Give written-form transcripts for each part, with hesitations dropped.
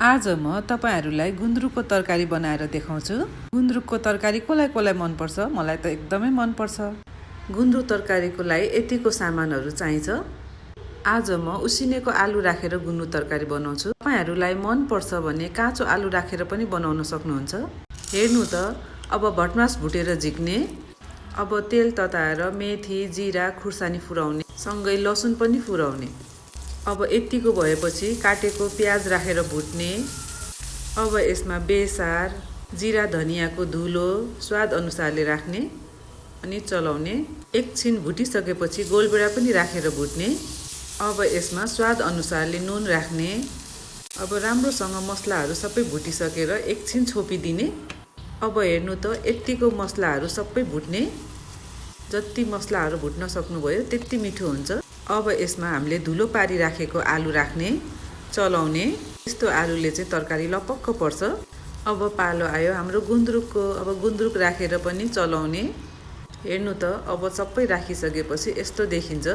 आज म तपाईहरुलाई गुन्द्रुकको तरकारी बनाएर देखाउँछु। गुन्द्रुकको तरकारी कोलाई मन पर्छ? मलाई त एकदमै मन पर्छ। गुन्द्रुक तरकारीको लागि यतिको सामानहरु चाहिन्छ। आज म उसिनेको आलु राखेर गुन्द्रुक तरकारी बनाउँछु। तपाईहरुलाई मन पर्छ भने काँचो आलु राखेर पनि बनाउन सक्नुहुन्छ। हेर्नु त, अब भटमास भुटेर झिक्ने, अब तेल तताएर मेथी, जिरा, खुर्सानी फुराउने, सँगै लसुन पनि फुराउने। अब यतिको भएपछि काटेको प्याज राखेर भुट्ने। अब यसमा बेसार, जिरा धनियाको धुलो स्वाद अनुसारले राख्ने अनि चलाउने। एकछिन भुटिसकेपछि गोलभेडा पनि राखेर भुट्ने। अब यसमा स्वाद अनुसारले नुन राख्ने। अब राम्रोसँग मसलाहरू सबै भुटिसकेर एकछिन छोपिदिने। अब हेर्नु त, यतिको मसलाहरू सबै भुट्ने। जति मसलाहरू भुट्न सक्नुभयो त्यति मिठो हुन्छ। अब यसमा हामीले धुलो पारी राखेको आलु राख्ने, चलाउने। यस्तो आलुले चाहिँ तरकारी लपक्क पर्छ। अब पालो आयो हाम्रो गुन्द्रुकको। अब गुन्द्रुक राखेर पनि चलाउने। हेर्नु त, अब सबै राखिसकेपछि यस्तो देखिन्छ।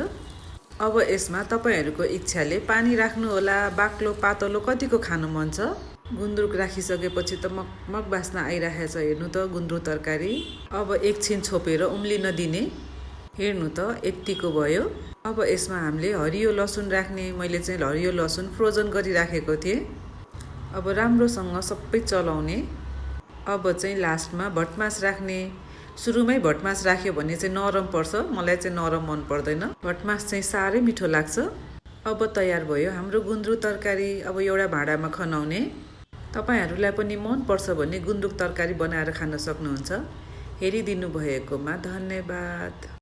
अब यसमा तपाईहरुको इच्छाले पानी राख्नु होला, बाक्लो पातलो कतिको खानु मन छ। गुन्द्रुक राखिसकेपछि त मगमग बास्ना आइराखेछ। हेर्नु त, गुन्द्रुक तरकारी अब एकछिन छोपेर उम्लिन दिने। हेर्नु त, यतिको भयो। अब यसमा हामीले हरियो लसुन राख्ने। मैले चाहिँ हरियो लसुन फ्रोजन गरी राखेको थिएँ। अब राम्रोसँग सबै चलाउने। अब चाहिँ लास्टमा भटमास राख्ने। सुरुमै भटमास राख्यो भने चाहिँ नरम पर्छ। मलाई चाहिँ नरम मन पर्दैन। भटमास चाहिँ साह्रै मिठो लाग्छ। अब तयार भयो हाम्रो गुन्द्रुक तरकारी। अब एउटा भाँडामा खनाउने। तपाईहरुलाई पनि मन पर्छ भने गुन्द्रुक तरकारी बनाएर खान सक्नुहुन्छ। हेरिदिनु भएकोमा धन्यवाद।